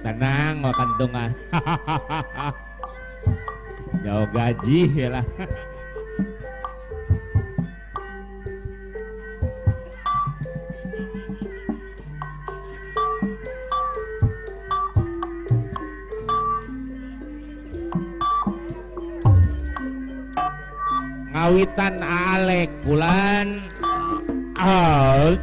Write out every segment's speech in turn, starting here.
Tenang makan tungan. Jauh gaji ya lah. Ngawitan alek bulan out.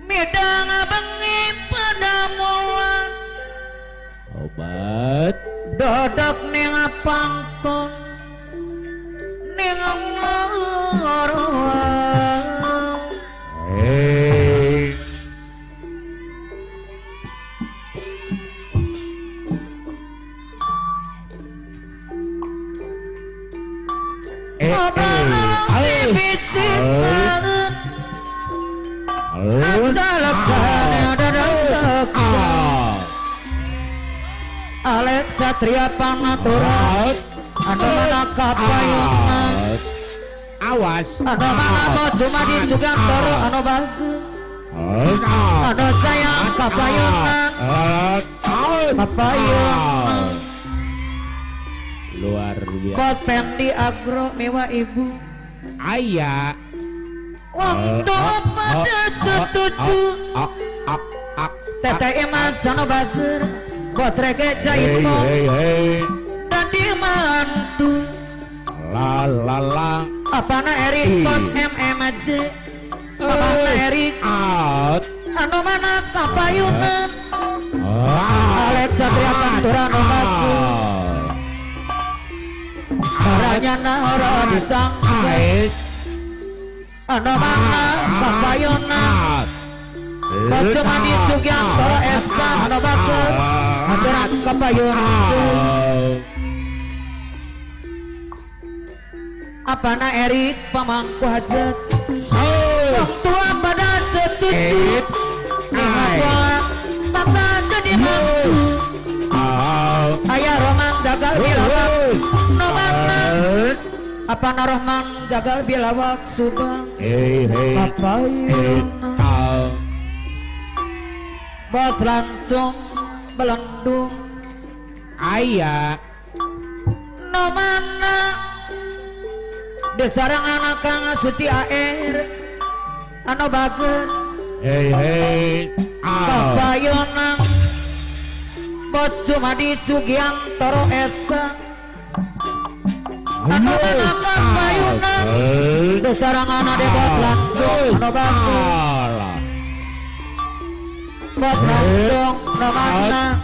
Midang bengi pada mulan Obat dodok ning pangkon ning ngorong. hey Alex Satria Pangaturan anu mana kapayungan awas anu mana cuma di Jugantoro anu bagus anu sayang kapayungan kapayungan luar biasa Bos Pendi Agro Mewa Ibu ayah waktu pada setuju Tete Imas anu bager Bos Rege Jaipong tadi mantu la la la apana Erik Bos MMJ apana Erik out anu mana kapayunan Alex Satria Pantura anu bagus caranya nahora disangkai anu mana kapayunan Bos Mandi Sugiantoro SK anu bagus aturan kapayunan apana Erik pamangku hajat wong tua pada setuju maka jadi mantu ayah Roman jagal bilawak nomana apana Roman jagal bilawak subang kapayunan Bos Lancung Belendung ayah nomana desarang anak kang suci air anu bagus kapayunan Bos Jumadi Sugiantoro Esa anu mana kapayunan desarang anak de Bos Lancung anu bagus Bos Lancung nomana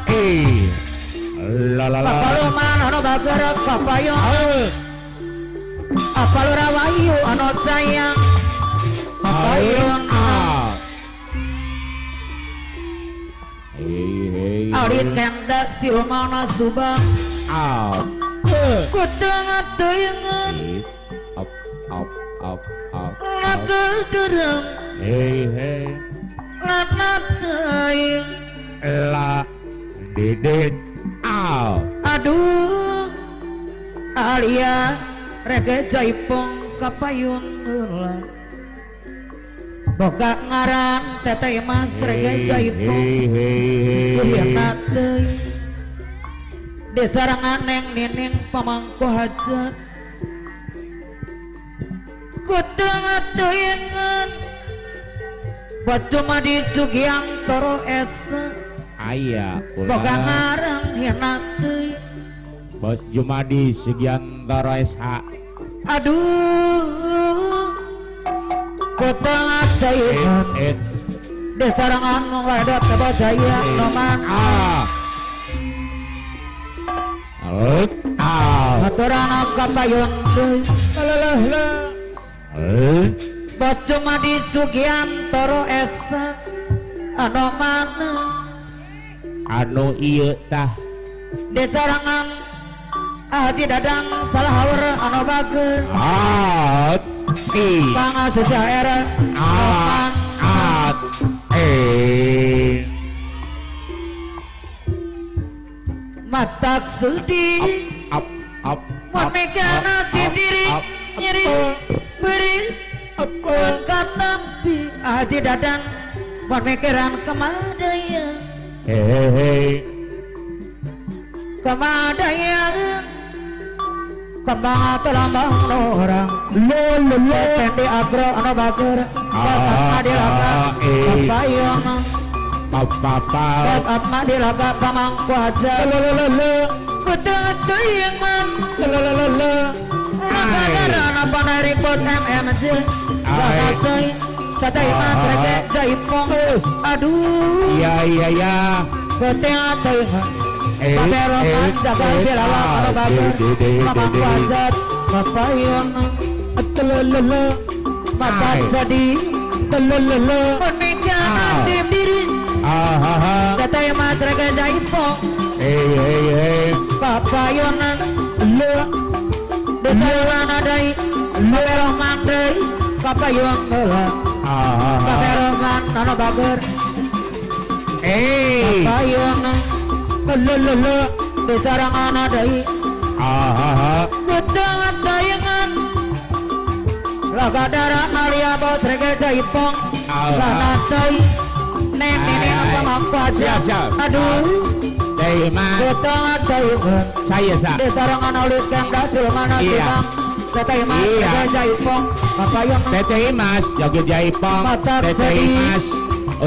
Papaluman anu bager kapayunan Apalurawayu anu sayang kapayunan Audit Kenda Silmana Subang Kudang atuingan Nakal derem Lana teing la didit aduh Alia Rege Jaipong kapayunan boga ngaran Tete Mas Rege Jaipong kuliah teuing desarangan neng nining pamangku hajat kudang atuingan Bos Jumadi Sugiantoro Esa ayah boga ngarang hina teuing Bos Jumadi Sugiantoro SH aduh kudang atuingan desarangan wadat Bajaya noman aturan kapayun Bos Jumadi Sugiantoro Esa anu mana anu ieu tah desarangan Haji Dadang salah haur anu bageus kang suci air batak sedih up Memegang nasib diri nyeri beri angkat nampi aji dadan memekiran kemadaya Hehehe kemadaya kembang telambang orang tendi agro ana bager bapak madilaga kapayong papa bapak madilaga pamangku aja kutang tuyang man Nagagaran apa na report MMJ Bakatay Tatay matreke jaipong Aduh iya Keteatay Paperongan jagal dilawang Ano bager Mamang wajat Papayon Telelele Makan sedih Telelele Menikah nasib diri Tatay matreke jaipong Papayon Le Desaran adai Paperongan day Papayon Le Paperongan Ano bager Papayon Lelele Desarangan adai Kedangan dayangan Laga darah alia bos rege jaipong Lanatay Nene apa mampu aja Aduh Kedangan dayangan saya Desarangan alis kemda Sulmana Sibang Teteh mas rege jaipong Papayong Teteh Mas Joget Jaipong Matak Teteh sedih. Mas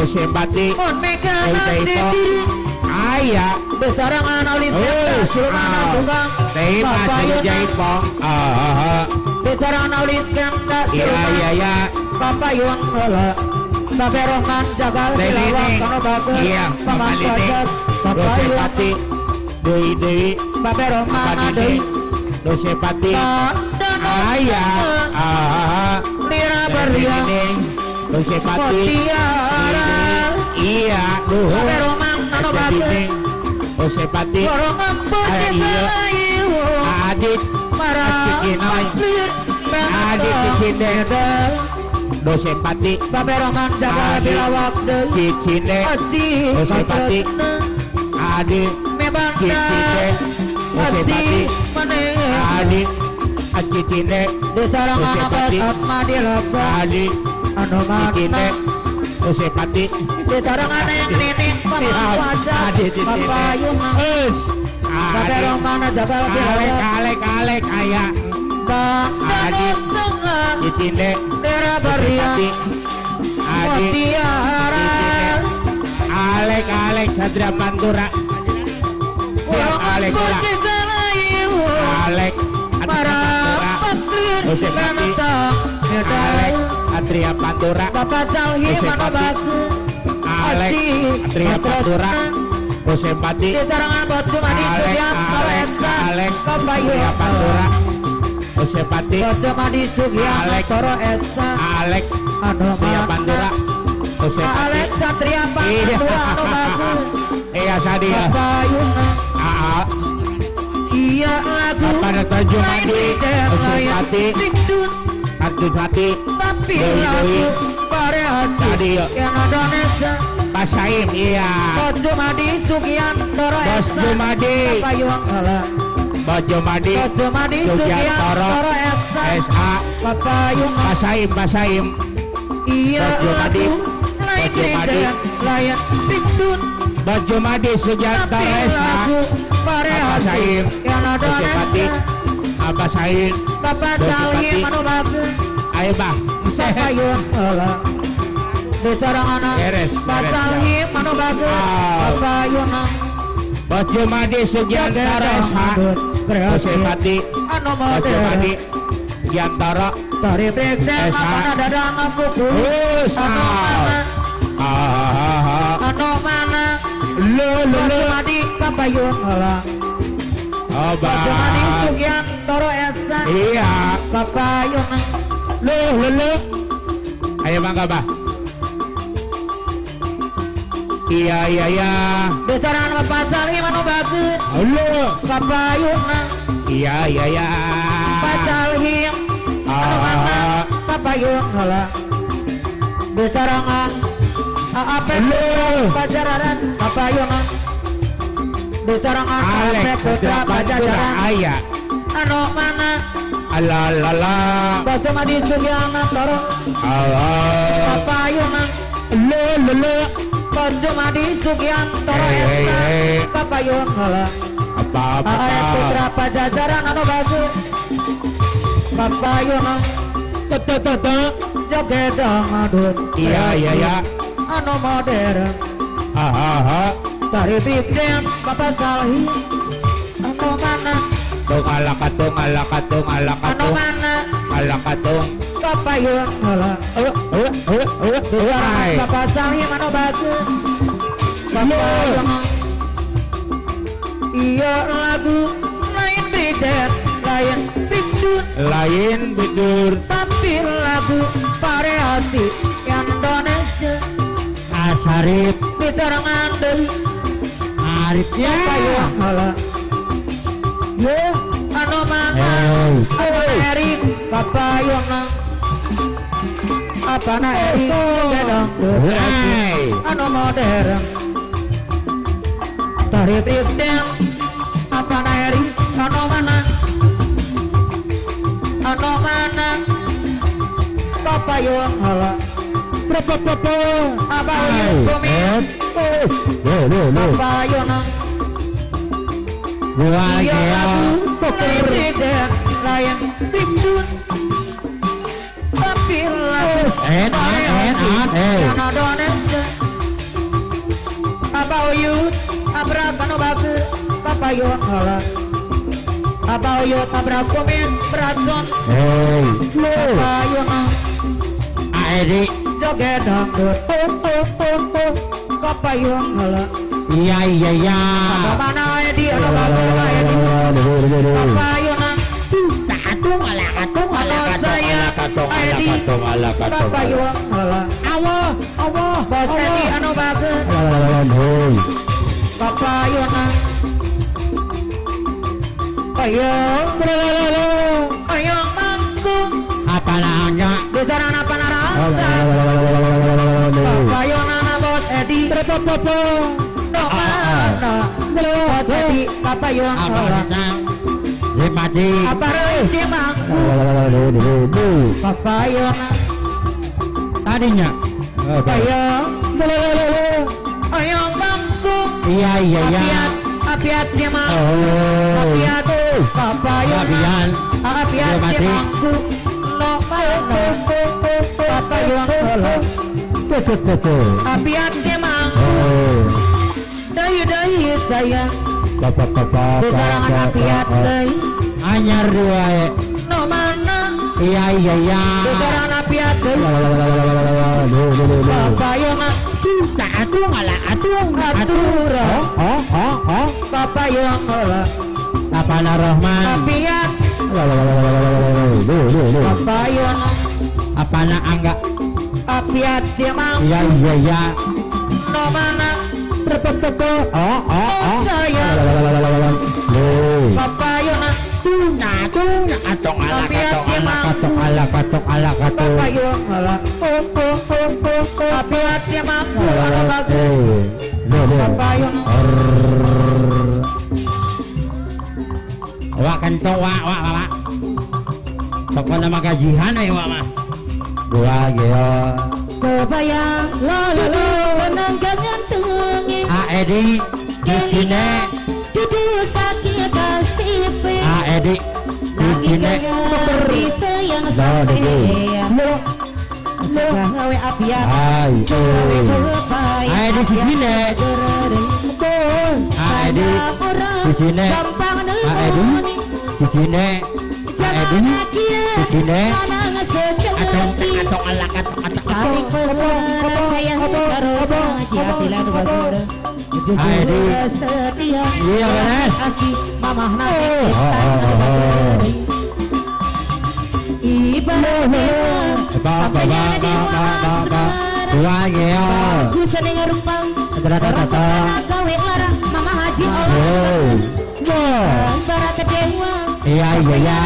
Simpati Mon mega nasib diri Ayah Desarangan alis kemda Sulmana Subang Teteh Mas Joget Papayong Jaipong Desarangan alis kemda Sulmana iya Papayong Paperongan jagal dilawang Kano bager Iya Paman Lining wajar Papayong Dosepati Dewi Paperongan adai Dosepati Ayah Lira beriang Dosepati Kotiara Iya Paperongan Kano bager Dosepati Korongan putih Iya. selayu Adit Marah Cikinoy Adit Cicinde Dosepati Paperongan jagal Adit. dilawak deh Cicinde Asih Dosepati Adit Memang Cicinde Dosepati Maneh Adit Cicinde Desarangan Dosepati. abad Atma dilaga Adit Anu Cicinde mana Dosepati Desarangan yang nenek Pamang wajah Adit Cicinde Papayung Adit Paperongan jagal dilawak Kalek ayah Adit tengah Cicinde Dera beriang Dosepati Adit Mutiara Alek Sadra Pantura Alek lah putih selayu Alek Para Pantura patrin Dosepati Alek Adria Pantura Bapak Salhi Dosepati. mana bagus Alek Adria Pantura Dosepati Desarangan batu madi Sugian Toresa Alek Papayu Adria Pantura Dosepati Batu madi Sugian Alek. Toro Esa Alek Anu Adria Pantura Dosepati Alek Satria Pantura Anu bagus Iya Sadia Papayu Iya lagu Apa ada tujuh mandi Dosepati Sikdun Kartu Hati Tapi Doi. lagu Variasi Tadi yuk Yang Indonesia Pak Saim iya Bos Jumadi Sugian Toro Bos Esa Jumadi Papayung Bos Jumadi Bos Jumadi Sugian Sugian Toro Toro Esa SA Papayung Pak Saim Iya Bos Jumadi. lagu Lain Bos Jumadi. dan layan Sikdun Bos Jumadi Sugian Tapi Toro SA lagu Variasi Saim. Yang Bos Jumadi. Indonesia Abah Saim Bapak Bos Salhi Jumadi. Manu bagus Ayo bah Papayung Desarangan Beres, Bapak beres, Salhi Manu bagus Ah. Papayung Bos Jumadi Sugian Toro SA Bos Jumadi Anu Bos Jumadi modern Sugian Toro Dari Brexit Esa. Mana dadang buku Anu mana Anu mana Bos Jumadi Papayung Oh Bos Jumadi bah Sugian Toro Esa Iya Papayung Lu Ayo mangga bah Iya Besaran Bapak Salhi Manu bagus Lu Papayung Iya Bapak Salhi Anu mana Papayung Besarangan AAP Lu Pajararan Papayung Ditarangan Alek kabeh putra pajajaran ayah anu mana alalala Bocah Madi Sugiantoro Allah papayunan lele Bocah Madi Sugiantoro Hei, eta hei. papayun heula apa Ae putra pajajaran anu bagus papayunan tete joget dangdut iya anu modern hahaha dari Bibden Bapak Salhi anu mana tung alakatung anu mana alakatung papayun heula Hai. Bapak Salhi anu bagus papayun iya lagu lain Bibden lain Bibden lain bidur tapi lagu variasi Indonesia asarip diterangan deui arifnya papayun heula ye anu mana anu Erik papayun apana Erik gedong Hai. anu modern dari Bibden apana Erik anu mana papayun heula abang kumin papayun gua iya ya lagu Bibden lain Bibden tapi lagu variasi Indonesia abang Uyut abrak anu bagus papayun heula abang Uyut abrak kumin beratun papayun Aedi joget dangdut papayun heula iya mana Edi anu bagus Edi papayun katung papayun heula Allah bos Edi anu bagus papayun ayo mangkung apa namanya besaran apa narasa papayun bos Edi bos Edi papayun apa heula namanya Rimadi apa reuy mangkung papayun tadinya papayun ayo mangkung iya apiat dia mangkung oh apiat papayun Fabian apiat dia mangkung papayun heula apiat dia mangkung dayu sayang besarangan apiat deui anyar dua no mana iya besarangan apiat deui papayun atung atura papayun heula apa Rahman apiat papayun apa Angga apiat dia mangkung iya no mana sayang papayun atong ala papayun heula apiat dia mangkung anu bagus papayun wa kentong wa pokok nama gajihan wa mah gua geo kebayang lo kenangan tengi Edi di Cine dudu sakit kasih pe Edi di Cine sayang sampai suka ngawe apiat suka ngawe kebayang Edi di Cine Edi di Cine Edi di Cine Edi di Cine atong ala saling peran sayang karo janji hati lalu bagus Edi setia iya beres kasih mamah nanti ibarat sampai di asmara gua geo aku seneng rumpang rata gawe larang mama haji Allah ibarat dewa iya dewa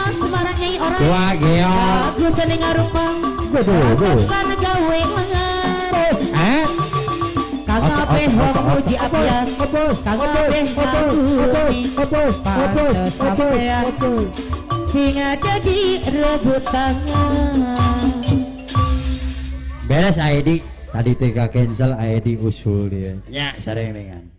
asmara nyai orang gua geo aku seneng rumpang rasakan gawe lengan kakak muji apian kang kabeh ngagumi pantes sampean sing jadi rebutan beres ID tadi TK cancel ID usul dia ya sering dengan